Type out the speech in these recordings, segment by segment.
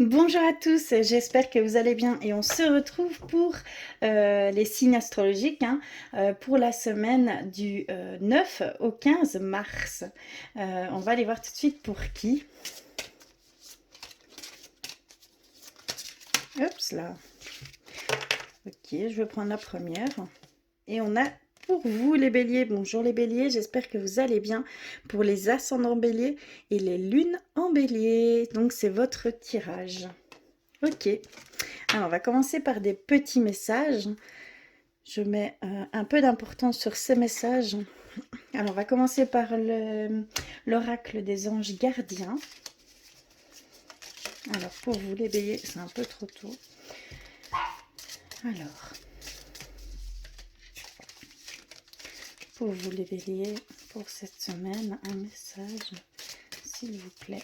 Bonjour à tous, j'espère que vous allez bien et on se retrouve pour les signes astrologiques pour la semaine du 9 au 15 mars. On va aller voir tout de suite pour qui. Oups là. Ok, je vais prendre la première. Et on a pour vous les béliers, bonjour les béliers, j'espère que vous allez bien. Pour les ascendants béliers et les lunes en bélier, donc c'est votre tirage. Ok, alors on va commencer par des petits messages. Je mets un peu d'importance sur ces messages. Alors on va commencer par l'oracle des anges gardiens. Alors pour vous les béliers, c'est un peu trop tôt. Alors, pour vous les béliers, pour cette semaine, un message, s'il vous plaît.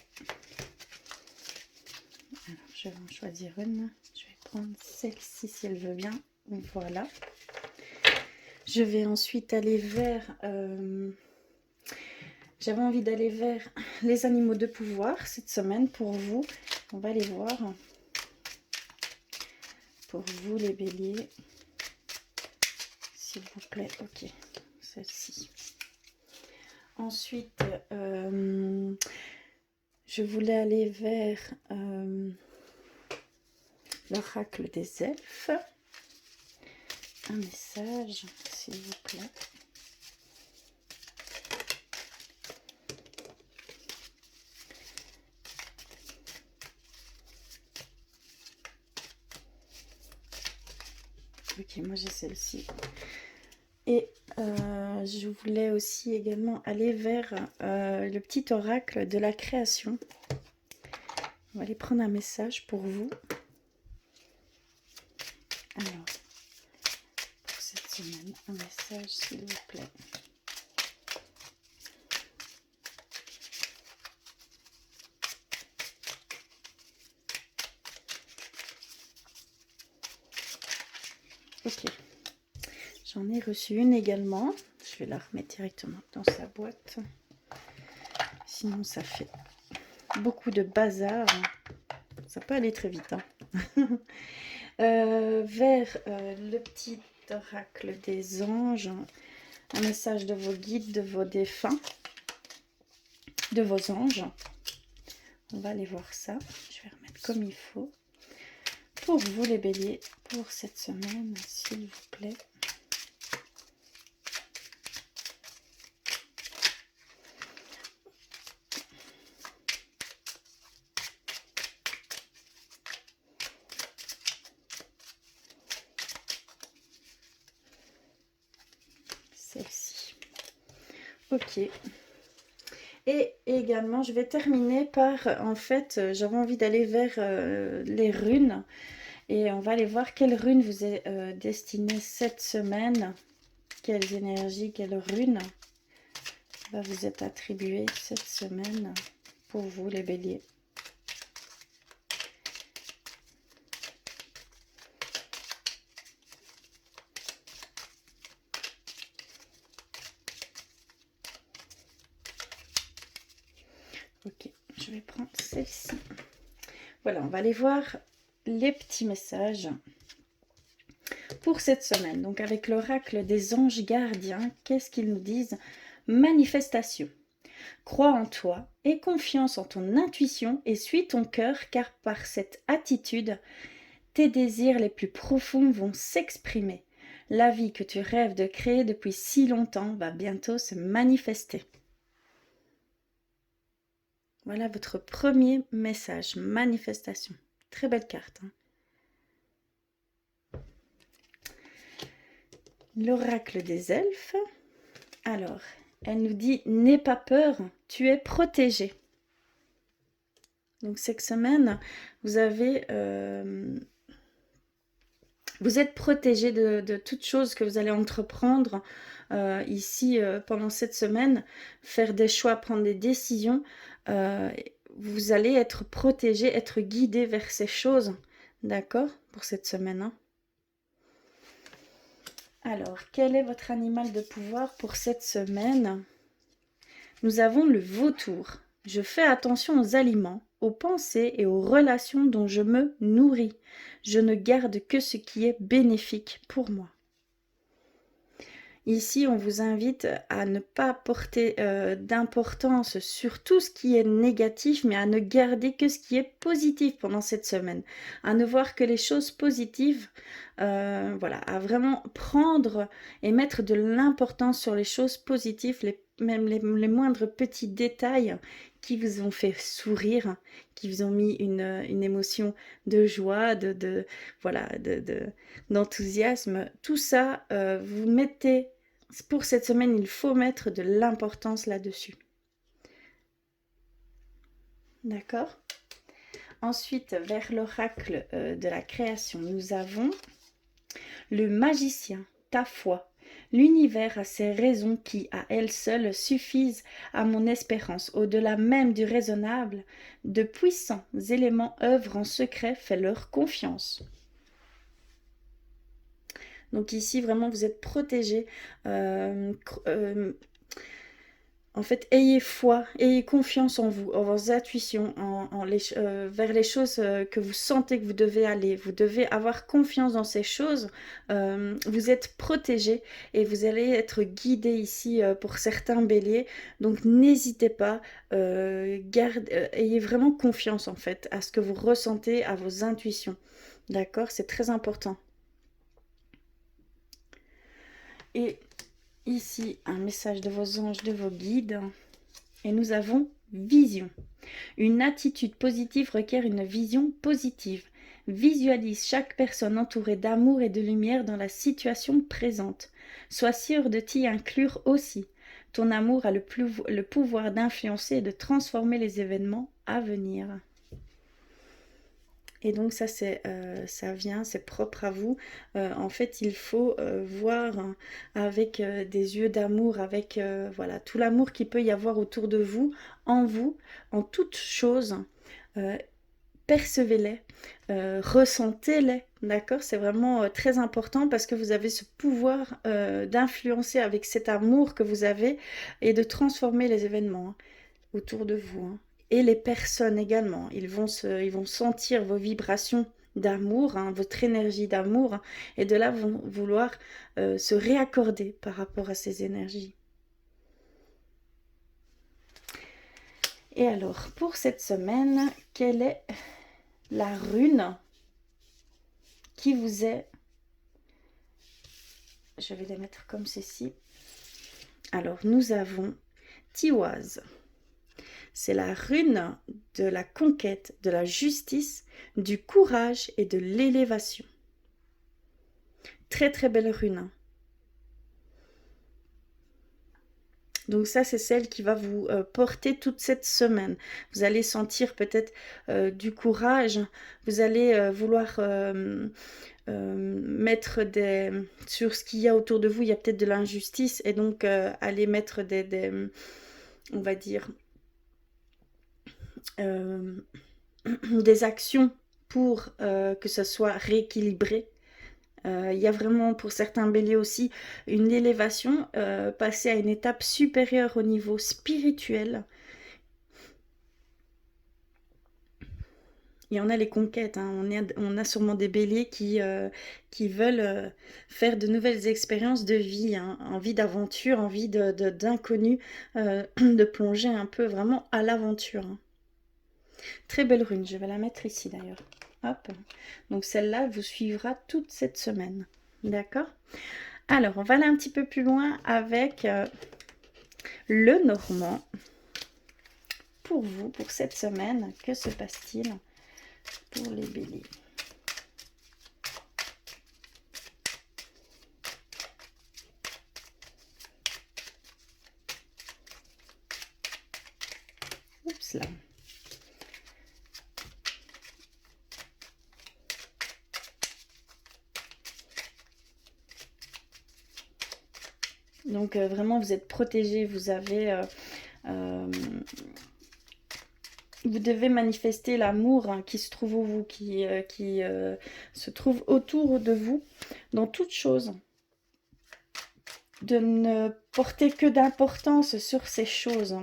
Alors je vais en choisir une. Je vais prendre celle-ci si elle veut bien. Voilà. Je vais ensuite aller vers... j'avais envie d'aller vers les animaux de pouvoir cette semaine pour vous. On va aller voir. Pour vous les béliers. S'il vous plaît. Ok. Celle-ci. Ensuite, je voulais aller vers l'oracle des elfes. Un message, s'il vous plaît. Ok, moi j'ai celle-ci. Et je voulais aussi également aller vers le petit oracle de la création. On va aller prendre un message pour vous. Alors, pour cette semaine, un message s'il vous plaît. Ok, j'en ai reçu une également. Je vais la remettre directement dans sa boîte. Sinon, ça fait beaucoup de bazar. Ça peut aller très vite. Vers le petit oracle des anges. Un message de vos guides, de vos défunts, de vos anges. On va aller voir ça. Je vais remettre comme il faut. Pour vous les béliers, pour cette semaine, s'il vous plaît. Celle-ci. Ok. Et également, je vais terminer par, en fait, j'avais envie d'aller vers les runes. Et on va aller voir quelle rune vous est destinée cette semaine. Quelles énergies, quelle rune va vous être attribuée cette semaine pour vous les béliers. Ok, je vais prendre celle-ci. Voilà, on va aller voir les petits messages pour cette semaine. Donc avec l'oracle des anges gardiens, qu'est-ce qu'ils nous disent? Manifestation. Crois en toi, aie confiance en ton intuition et suis ton cœur, car par cette attitude, tes désirs les plus profonds vont s'exprimer. La vie que tu rêves de créer depuis si longtemps va bientôt se manifester. Voilà votre premier message, manifestation. Très belle carte. L'oracle des elfes. Alors, elle nous dit « N'aie pas peur, tu es protégé ». Donc cette semaine, vous avez... vous êtes protégé de toute chose que vous allez entreprendre ici pendant cette semaine, faire des choix, prendre des décisions. Vous allez être protégé, être guidé vers ces choses, d'accord, pour cette semaine. Alors, quel est votre animal de pouvoir pour cette semaine? Nous avons le vautour. Je fais attention aux aliments. aux pensées et aux relations dont je me nourris. Je ne garde que ce qui est bénéfique pour moi. Ici, on vous invite à ne pas porter d'importance sur tout ce qui est négatif, mais à ne garder que ce qui est positif pendant cette semaine. À ne voir que les choses positives, voilà, à vraiment prendre et mettre de l'importance sur les choses positives, même les moindres petits détails qui vous ont fait sourire, qui vous ont mis une émotion de joie, voilà, d'enthousiasme. Tout ça, vous mettez, pour cette semaine, il faut mettre de l'importance là-dessus. D'accord? Ensuite, vers l'oracle de la création, nous avons le magicien, ta foi. L'univers a ses raisons qui, à elles seules, suffisent à mon espérance. Au-delà même du raisonnable, de puissants éléments œuvrent en secret, fais-leur confiance. Donc ici, vraiment, vous êtes protégés. En fait, ayez foi, ayez confiance en vous, en vos intuitions, vers les choses que vous sentez que vous devez aller. Vous devez avoir confiance dans ces choses. Vous êtes protégés et vous allez être guidés ici pour certains béliers. Donc n'hésitez pas, ayez vraiment confiance en fait à ce que vous ressentez, à vos intuitions. D'accord? C'est très important. Et ici, un message de vos anges, de vos guides. Et nous avons vision. Une attitude positive requiert une vision positive. Visualise chaque personne entourée d'amour et de lumière dans la situation présente. Sois sûr de t'y inclure aussi. Ton amour a le pouvoir d'influencer et de transformer les événements à venir. Et donc ça, c'est propre à vous. En fait, il faut voir avec des yeux d'amour, avec voilà, tout l'amour qu'il peut y avoir autour de vous, en toutes choses. Percevez-les, ressentez-les, d'accord? C'est vraiment très important parce que vous avez ce pouvoir d'influencer avec cet amour que vous avez et de transformer les événements autour de vous. Et les personnes également, ils vont sentir vos vibrations d'amour, votre énergie d'amour, et de là vont vouloir se réaccorder par rapport à ces énergies. Et alors, pour cette semaine, quelle est la rune qui vous est... Je vais les mettre comme ceci. Alors, nous avons Tiwaz. C'est la rune de la conquête, de la justice, du courage et de l'élévation. Très très belle rune. Donc ça, c'est celle qui va vous porter toute cette semaine. Vous allez sentir peut-être du courage. Vous allez vouloir mettre sur ce qu'il y a autour de vous. Il y a peut-être de l'injustice et donc aller mettre on va dire, des actions pour que ça soit rééquilibré. Il y a vraiment pour certains béliers aussi une élévation, passer à une étape supérieure au niveau spirituel. Il y en a les conquêtes, on a sûrement des béliers qui veulent faire de nouvelles expériences de vie, envie d'aventure, envie d'inconnu, de plonger un peu vraiment à l'aventure. Très belle rune, je vais la mettre ici d'ailleurs. Hop. Donc celle-là vous suivra toute cette semaine. D'accord? Alors, on va aller un petit peu plus loin avec le normand. Pour vous, pour cette semaine, que se passe-t-il pour les béliers? Oups là. Donc vraiment vous êtes protégés, vous avez vous devez manifester l'amour qui se trouve en vous, qui se trouve autour de vous dans toute chose. De ne porter que d'importance sur ces choses,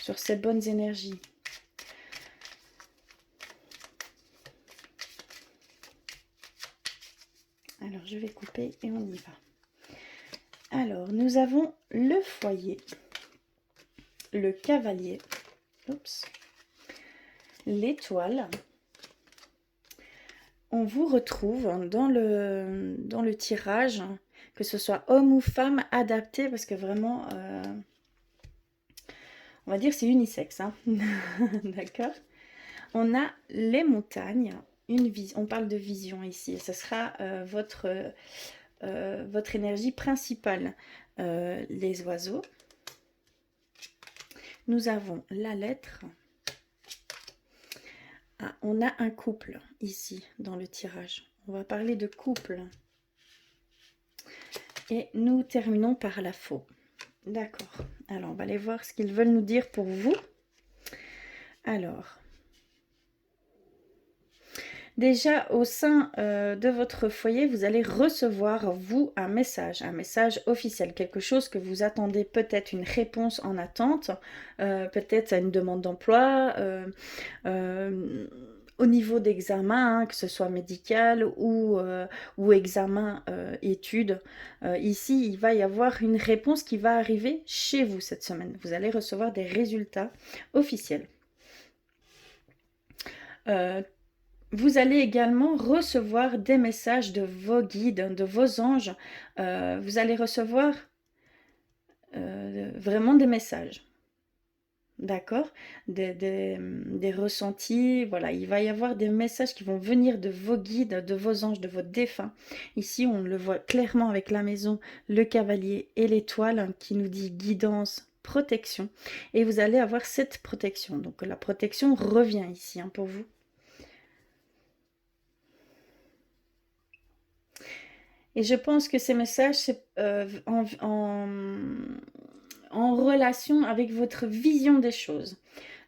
sur ces bonnes énergies. Alors, je vais couper et on y va. Alors, nous avons le foyer, le cavalier, oups, l'étoile. On vous retrouve dans le tirage, que ce soit homme ou femme, adapté, parce que vraiment, on va dire c'est unisexe, hein. D'accord. On a les montagnes, on parle de vision ici, ce sera votre énergie principale. Les oiseaux. Nous avons la lettre. Ah, on a un couple ici dans le tirage. On va parler de couple. Et nous terminons par la faux. D'accord. Alors, on va aller voir ce qu'ils veulent nous dire pour vous. Alors, déjà, au sein de votre foyer, vous allez recevoir, vous, un message officiel, quelque chose que vous attendez, peut-être une réponse en attente, peut-être à une demande d'emploi, au niveau d'examen, hein, que ce soit médical ou examen études. Ici, il va y avoir une réponse qui va arriver chez vous cette semaine. Vous allez recevoir des résultats officiels. Vous allez également recevoir des messages de vos guides, de vos anges. Vous allez recevoir vraiment des messages. D'accord, des ressentis, voilà, il va y avoir des messages qui vont venir de vos guides, de vos anges, de vos défunts. Ici, on le voit clairement avec la maison, le cavalier et l'étoile, hein, qui nous dit guidance, protection. Et vous allez avoir cette protection. Donc la protection revient ici, hein, pour vous. Et je pense que ces messages, c'est en relation avec votre vision des choses.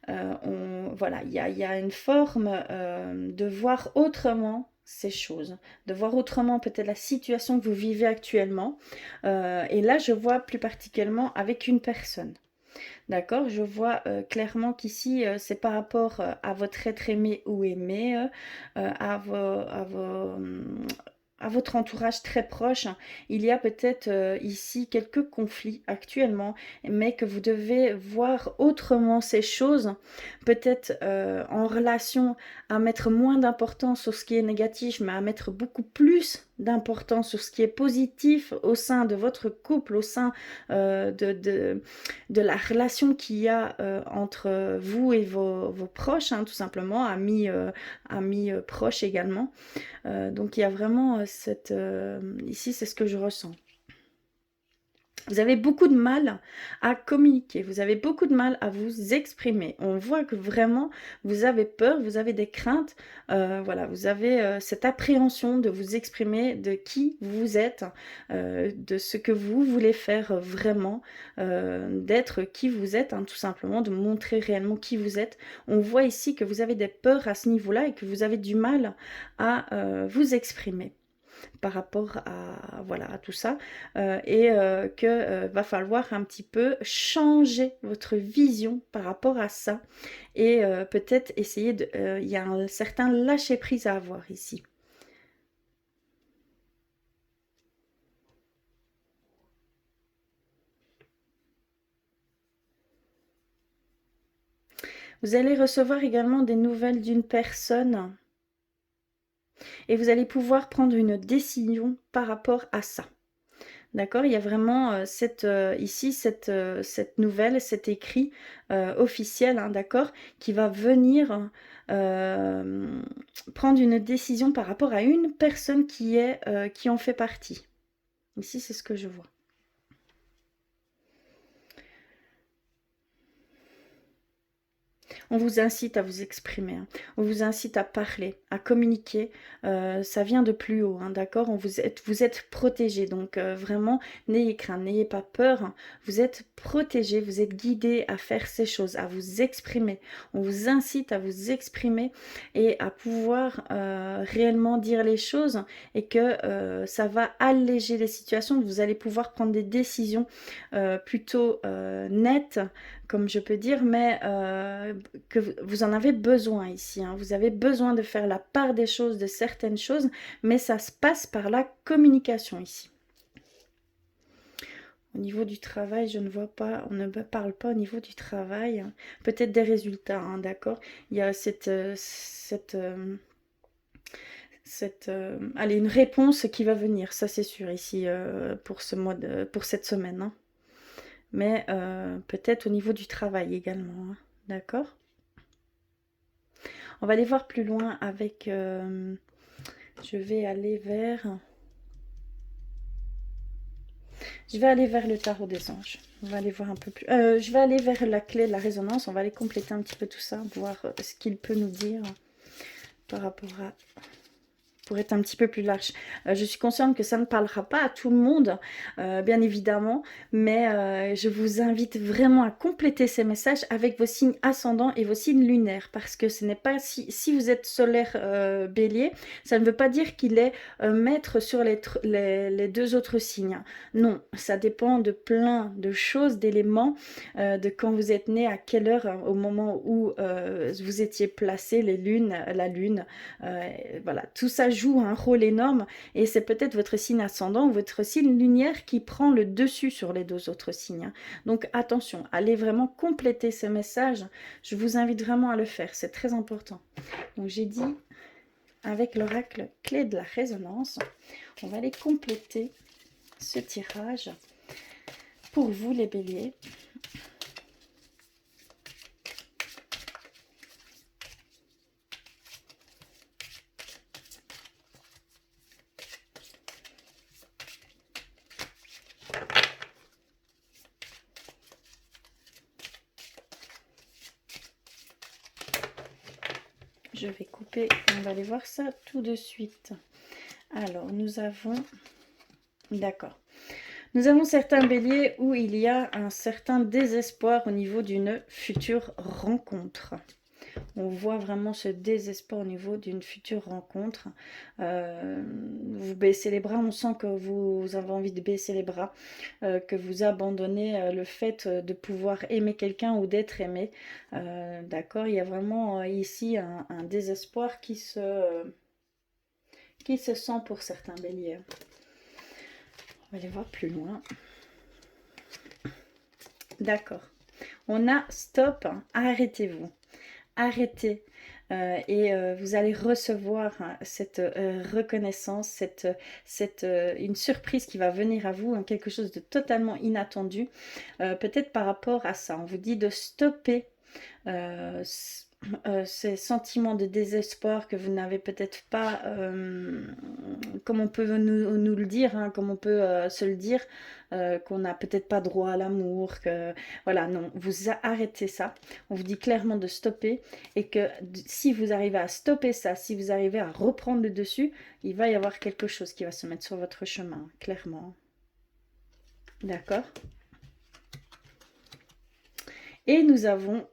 Voilà, il y a une forme de voir autrement ces choses, de voir autrement peut-être la situation que vous vivez actuellement. Et là, je vois plus particulièrement avec une personne. D'accord, je vois clairement qu'ici, c'est par rapport à votre être aimé ou aimé, à votre entourage très proche. Il y a peut-être ici quelques conflits actuellement, mais que vous devez voir autrement ces choses, peut-être en relation à mettre moins d'importance sur ce qui est négatif, mais à mettre beaucoup plus d'importance sur ce qui est positif au sein de votre couple, au sein de la relation qu'il y a entre vous et vos proches, hein, tout simplement, amis proches également. Donc il y a vraiment ici, c'est ce que je ressens. Vous avez beaucoup de mal à communiquer, vous avez beaucoup de mal à vous exprimer. On voit que vraiment, vous avez peur, vous avez des craintes. Voilà, vous avez cette appréhension de vous exprimer, de qui vous êtes, de ce que vous voulez faire vraiment, d'être qui vous êtes, hein, tout simplement, de montrer réellement qui vous êtes. On voit ici que vous avez des peurs à ce niveau-là et que vous avez du mal à vous exprimer par rapport à tout ça, et que va falloir un petit peu changer votre vision par rapport à ça, et peut-être essayer de... il y a un certain lâcher-prise à avoir ici. Vous allez recevoir également des nouvelles d'une personne et vous allez pouvoir prendre une décision par rapport à ça. D'accord, il y a vraiment ici cette nouvelle, cet écrit officiel, hein, d'accord, qui va venir prendre une décision par rapport à une personne qui en fait partie. Ici, c'est ce que je vois. On vous incite à vous exprimer, hein. On vous incite à parler, à communiquer. Ça vient de plus haut, hein, d'accord. Vous êtes protégé, donc vraiment, n'ayez crainte, n'ayez pas peur, hein. Vous êtes protégé, vous êtes guidé à faire ces choses, à vous exprimer. On vous incite à vous exprimer et à pouvoir réellement dire les choses, et que ça va alléger les situations. Vous allez pouvoir prendre des décisions plutôt nettes, comme je peux dire, mais que vous en avez besoin ici. Hein. Vous avez besoin de faire la part des choses, de certaines choses, mais ça se passe par la communication ici. Au niveau du travail, je ne vois pas, on ne me parle pas au niveau du travail. Peut-être des résultats, hein, d'accord. Il y a allez, une réponse qui va venir, ça c'est sûr ici pour pour cette semaine. Hein. Mais peut-être au niveau du travail également, hein, d'accord. On va aller voir plus loin avec... je vais aller vers... Je vais aller vers le tarot des anges. On va aller voir un peu plus... je vais aller vers la clé de la résonance. On va aller compléter un petit peu tout ça, voir ce qu'il peut nous dire par rapport à... pour être un petit peu plus large. Je suis consciente que ça ne parlera pas à tout le monde, bien évidemment, mais je vous invite vraiment à compléter ces messages avec vos signes ascendants et vos signes lunaires, parce que ce n'est pas si vous êtes solaire bélier, ça ne veut pas dire qu'il est maître sur les deux autres signes. Non, ça dépend de plein de choses, d'éléments, de quand vous êtes né, à quelle heure, au moment où vous étiez placé, les lunes, la lune, voilà, tout ça joue un rôle énorme et c'est peut-être votre signe ascendant ou votre signe lunaire qui prend le dessus sur les deux autres signes. Donc attention, allez vraiment compléter ce message. Je vous invite vraiment à le faire, c'est très important. Donc j'ai dit avec l'oracle clé de la résonance, on va aller compléter ce tirage pour vous les béliers. Je vais couper, on va aller voir ça tout de suite. Alors, nous avons... D'accord. Nous avons certains béliers où il y a un certain désespoir au niveau d'une future rencontre. On voit vraiment ce désespoir au niveau d'une future rencontre. Vous baissez les bras, on sent que vous avez envie de baisser les bras, que vous abandonnez le fait de pouvoir aimer quelqu'un ou d'être aimé. D'accord, il y a vraiment ici un désespoir qui se sent pour certains béliers. On va aller voir plus loin. D'accord. On a stop, hein, arrêtez-vous. Arrêtez. Vous allez recevoir hein, cette reconnaissance, une surprise qui va venir à vous, hein, quelque chose de totalement inattendu. Peut-être par rapport à ça, on vous dit de stopper ces sentiments de désespoir que vous n'avez peut-être pas, comme on peut nous le dire, hein, comme on peut se le dire, qu'on n'a peut-être pas droit à l'amour, que voilà, non, vous arrêtez ça. On vous dit clairement de stopper et que si vous arrivez à stopper ça, si vous arrivez à reprendre le dessus, il va y avoir quelque chose qui va se mettre sur votre chemin, clairement. D'accord ? Et nous avons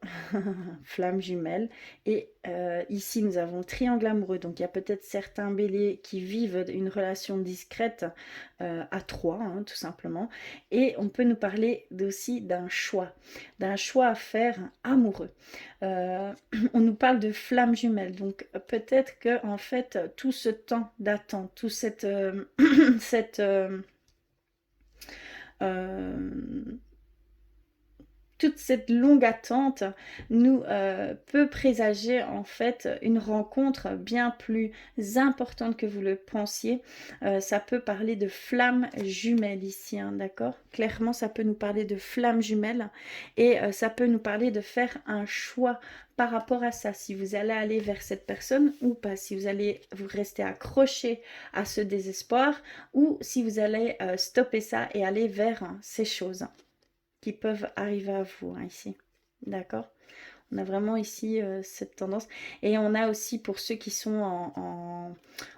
flamme jumelle. Et ici, nous avons triangle amoureux. Donc, il y a peut-être certains béliers qui vivent une relation discrète à trois, hein, tout simplement. Et on peut nous parler aussi d'un choix à faire amoureux. On nous parle de flamme jumelle. Donc, peut-être que en fait, tout ce temps d'attente, tout toute cette longue attente nous peut présager en fait une rencontre bien plus importante que vous le pensiez. Ça peut parler de flamme jumelle ici, hein, d'accord? Clairement, ça peut nous parler de flamme jumelle et ça peut nous parler de faire un choix par rapport à ça, si vous allez aller vers cette personne ou pas, si vous allez vous rester accroché à ce désespoir ou si vous allez stopper ça et aller vers ces choses qui peuvent arriver à vous hein, ici. D'accord? On a vraiment ici cette tendance. Et on a aussi pour ceux qui sont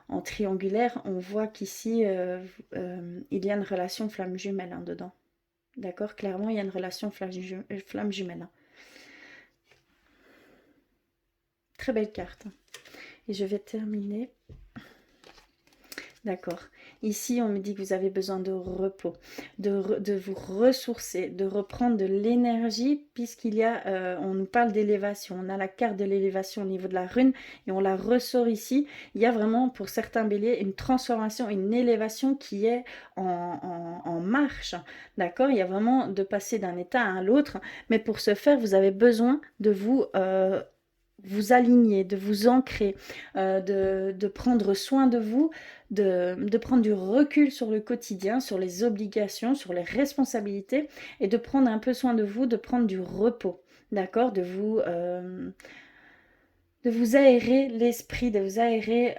en triangulaire, on voit qu'ici, il y a une relation flamme jumelle hein, dedans. D'accord? Clairement, il y a une relation flamme jumelle. Hein. Très belle carte. Et je vais terminer. D'accord. Ici, on me dit que vous avez besoin de repos, de vous ressourcer, de reprendre de l'énergie, puisqu'il y a, on nous parle d'élévation. On a la carte de l'élévation au niveau de la rune et on la ressort ici. Il y a vraiment, pour certains béliers, une transformation, une élévation qui est en marche. D'accord? Il y a vraiment de passer d'un état à l'autre. Mais pour ce faire, vous avez besoin de vous aligner, de vous ancrer, de prendre soin de vous, de prendre du recul sur le quotidien, sur les obligations, sur les responsabilités et de prendre un peu soin de vous, de prendre du repos, d'accord, de vous aérer l'esprit, de vous aérer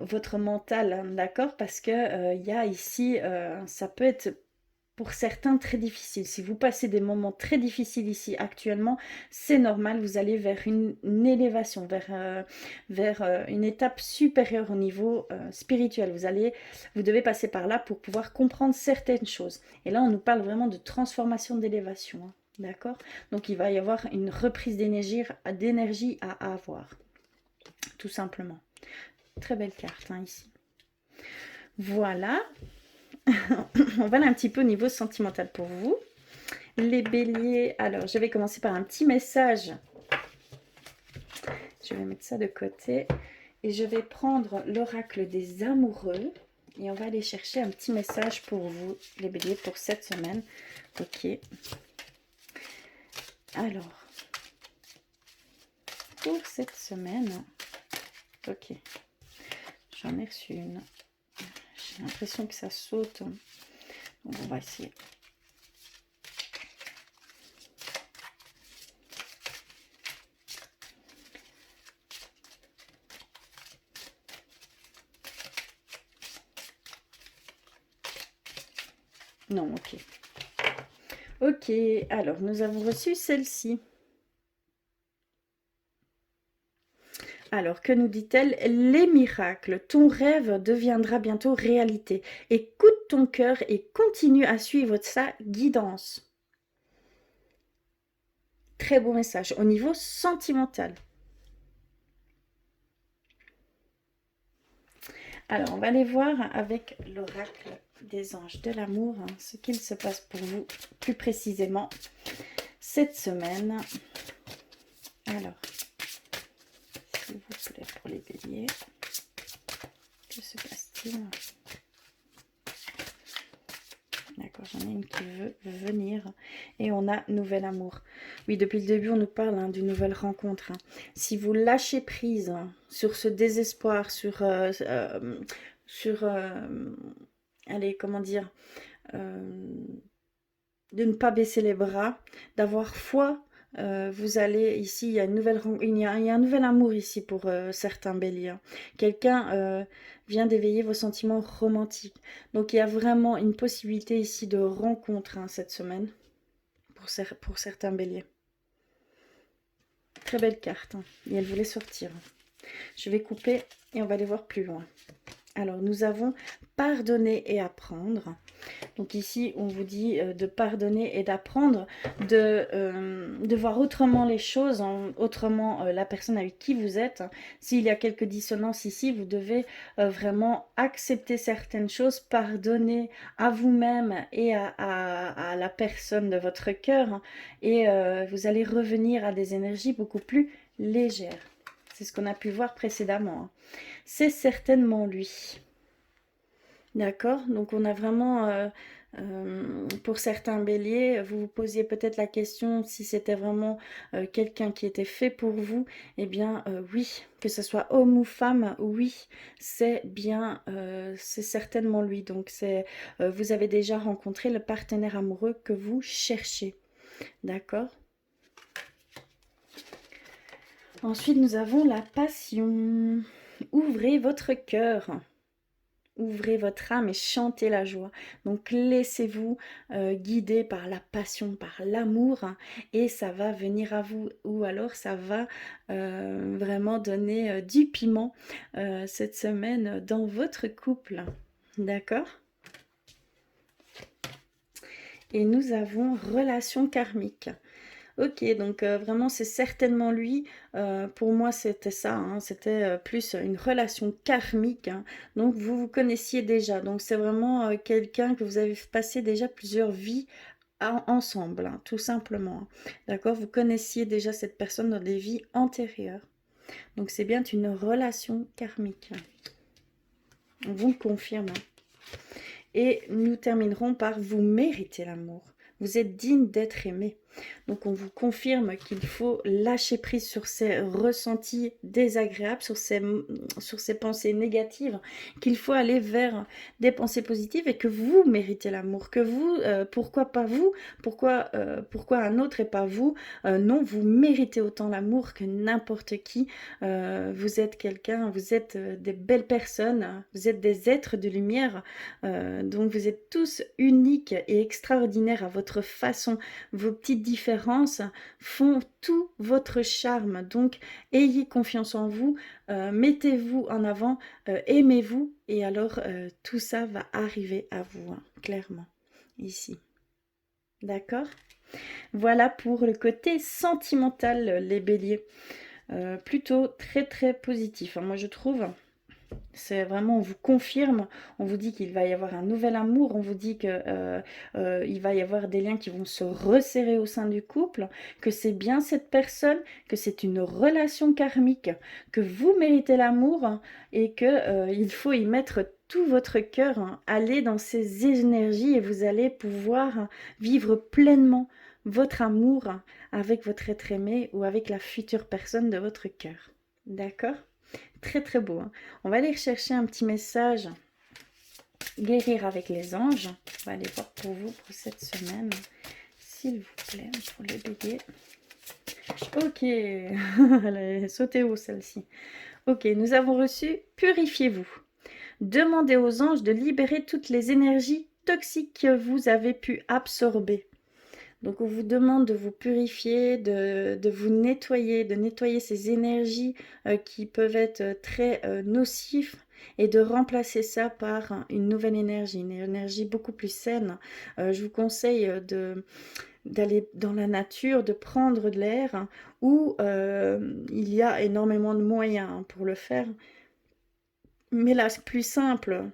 votre mental, hein, d'accord, parce que il y a ici, ça peut être pour certains très difficile. Si vous passez des moments très difficiles ici actuellement, c'est normal, vous allez vers une élévation, vers une étape supérieure au niveau spirituel. Vous devez passer par là pour pouvoir comprendre certaines choses. Et là, on nous parle vraiment de transformation, d'élévation. Hein, d'accord? Donc, il va y avoir une reprise d'énergie à avoir, tout simplement. Très belle carte, hein, ici. Voilà. On va aller un petit peu au niveau sentimental pour vous. Les béliers, alors je vais commencer par un petit message. Je vais mettre ça de côté. Et je vais prendre l'oracle des amoureux. Et on va aller chercher un petit message pour vous, les béliers, pour cette semaine. Ok. Alors, pour cette semaine, ok. J'en ai reçu une. J'ai l'impression que ça saute. Donc on va essayer. Non, ok. Ok, alors nous avons reçu celle-ci. Alors, que nous dit-elle? Les miracles, ton rêve deviendra bientôt réalité. Écoute ton cœur et continue à suivre sa guidance. Très beau message. Au niveau sentimental. Alors, on va aller voir avec l'oracle des anges de l'amour, hein, ce qu'il se passe pour vous plus précisément cette semaine. Alors, s'il vous plaît, pour les béliers, que se passe-t-il? D'accord, j'en ai une qui veut venir. Et on a nouvel amour. Oui, depuis le début, on nous parle hein, d'une nouvelle rencontre. Hein. Si vous lâchez prise hein, sur ce désespoir, allez, comment dire, de ne pas baisser les bras, d'avoir foi. Vous allez ici, il y a il y a un nouvel amour ici pour certains béliers. Hein. Quelqu'un vient d'éveiller vos sentiments romantiques. Donc il y a vraiment une possibilité ici de rencontre hein, cette semaine pour certains béliers. Très belle carte. Hein, et elle voulait sortir. Je vais couper et on va aller voir plus loin. Alors nous avons pardonner et apprendre. Donc ici, on vous dit de pardonner et d'apprendre, de voir autrement les choses, autrement la personne avec qui vous êtes. S'il y a quelques dissonances ici, vous devez vraiment accepter certaines choses, pardonner à vous-même et à la personne de votre cœur. Et vous allez revenir à des énergies beaucoup plus légères. C'est ce qu'on a pu voir précédemment. Hein. C'est certainement lui. D'accord, donc on a vraiment, pour certains béliers, vous vous posiez peut-être la question si c'était vraiment quelqu'un qui était fait pour vous. Eh bien oui, que ce soit homme ou femme, oui, c'est bien, c'est certainement lui. Donc vous avez déjà rencontré le partenaire amoureux que vous cherchez. D'accord. Ensuite, nous avons la passion. Ouvrez votre cœur. Ouvrez votre âme et chantez la joie. Donc laissez-vous guider par la passion, par l'amour hein, et ça va venir à vous. Ou alors ça va vraiment donner du piment cette semaine dans votre couple. D'accord? Et nous avons relation karmique. Ok, donc vraiment c'est certainement lui. Pour moi c'était ça, hein, c'était plus une relation karmique, hein. Donc vous vous connaissiez déjà. Donc c'est vraiment quelqu'un que vous avez passé déjà plusieurs vies ensemble, hein, tout simplement, hein. D'accord, vous connaissiez déjà cette personne dans des vies antérieures. Donc c'est bien une relation karmique. On vous le confirme, hein. Et nous terminerons par vous méritez l'amour. Vous êtes digne d'être aimé. Donc on vous confirme qu'il faut lâcher prise sur ces ressentis désagréables, sur ces pensées négatives, qu'il faut aller vers des pensées positives et que vous méritez l'amour, que vous, pourquoi pas vous, pourquoi un autre et pas vous, non, vous méritez autant l'amour que n'importe qui. Vous êtes quelqu'un, vous êtes des belles personnes, vous êtes des êtres de lumière, donc vous êtes tous uniques et extraordinaires à votre façon. Vos petites différences font tout votre charme. Donc ayez confiance en vous, mettez-vous en avant, aimez-vous et alors tout ça va arriver à vous, hein, clairement, ici. D'accord? Voilà pour le côté sentimental, les béliers. Plutôt très très positif, hein, moi je trouve. C'est vraiment, on vous confirme, on vous dit qu'il va y avoir un nouvel amour, on vous dit que il va y avoir des liens qui vont se resserrer au sein du couple, que c'est bien cette personne, que c'est une relation karmique, que vous méritez l'amour, hein, et que il faut y mettre tout votre cœur, hein, aller dans ces énergies et vous allez pouvoir vivre pleinement votre amour avec votre être aimé ou avec la future personne de votre cœur. D'accord? Très très beau, hein. On va aller chercher un petit message. Guérir avec les anges. On va aller voir pour vous pour cette semaine. S'il vous plaît, pour le bélier. Ok. Elle est sautée haut celle-ci. Ok, nous avons reçu purifiez-vous. Demandez aux anges de libérer toutes les énergies toxiques que vous avez pu absorber. Donc on vous demande de vous purifier, de vous nettoyer, de nettoyer ces énergies qui peuvent être très nocives et de remplacer ça par une nouvelle énergie, une énergie beaucoup plus saine. Je vous conseille d'aller dans la nature, de prendre de l'air, hein, où il y a énormément de moyens, hein, pour le faire. Mais la plus simple,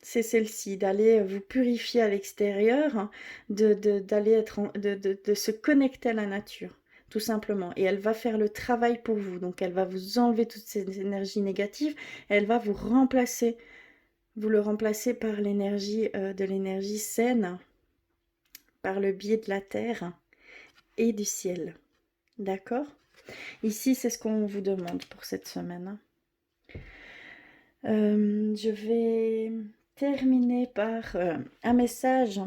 c'est celle-ci, d'aller vous purifier à l'extérieur, hein, d'aller de se connecter à la nature, tout simplement. Et elle va faire le travail pour vous. Donc elle va vous enlever toutes ces énergies négatives, et elle va vous remplacer. Vous le remplacez par l'énergie de l'énergie saine, par le biais de la terre et du ciel. D'accord? Ici, c'est ce qu'on vous demande pour cette semaine. Je vais terminer par un message.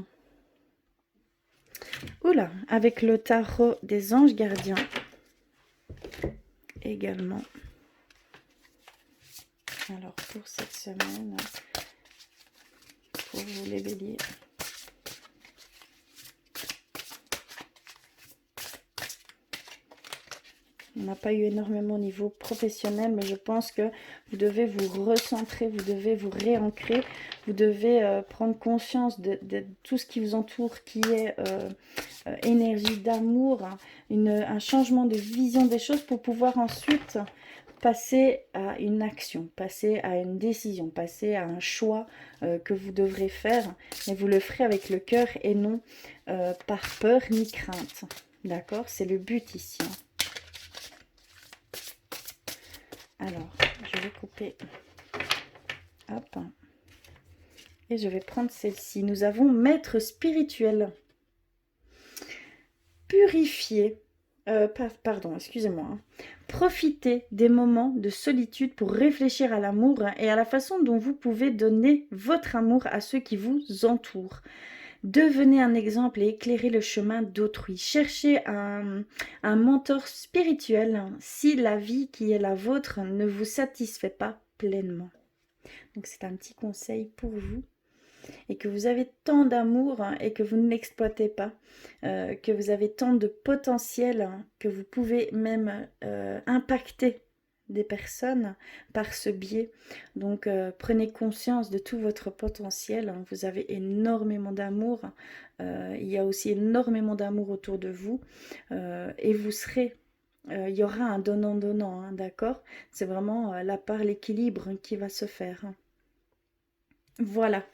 Oula, avec le tarot des anges gardiens également. Alors pour cette semaine, pour vous les béliers. On n'a pas eu énormément au niveau professionnel, mais je pense que vous devez vous recentrer, vous devez vous réancrer, vous devez prendre conscience de tout ce qui vous entoure, qui est énergie d'amour, hein, un changement de vision des choses pour pouvoir ensuite passer à une action, passer à une décision, passer à un choix que vous devrez faire, mais vous le ferez avec le cœur et non par peur ni crainte. D'accord? C'est le but ici, hein. Alors, je vais couper. Hop. Et je vais prendre celle-ci. Nous avons maître spirituel. Purifier. Pardon, excusez-moi, hein. Profitez des moments de solitude pour réfléchir à l'amour et à la façon dont vous pouvez donner votre amour à ceux qui vous entourent. Devenez un exemple et éclairez le chemin d'autrui. Cherchez un mentor spirituel si la vie qui est la vôtre ne vous satisfait pas pleinement. Donc c'est un petit conseil pour vous. Et que vous avez tant d'amour, hein, et que vous ne l'exploitez pas, que vous avez tant de potentiel, hein, que vous pouvez même impacter des personnes par ce biais. Donc prenez conscience de tout votre potentiel, hein. Vous avez énormément d'amour, il y a aussi énormément d'amour autour de vous, et vous serez, il y aura un donnant-donnant, hein, d'accord? C'est vraiment la part, l'équilibre qui va se faire, hein. Voilà.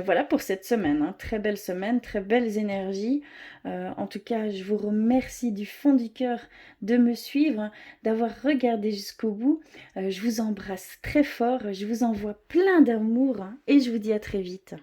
Voilà pour cette semaine, hein. Très belle semaine, très belles énergies. En tout cas, je vous remercie du fond du cœur de me suivre, hein, d'avoir regardé jusqu'au bout. Je vous embrasse très fort, je vous envoie plein d'amour, hein, et je vous dis à très vite.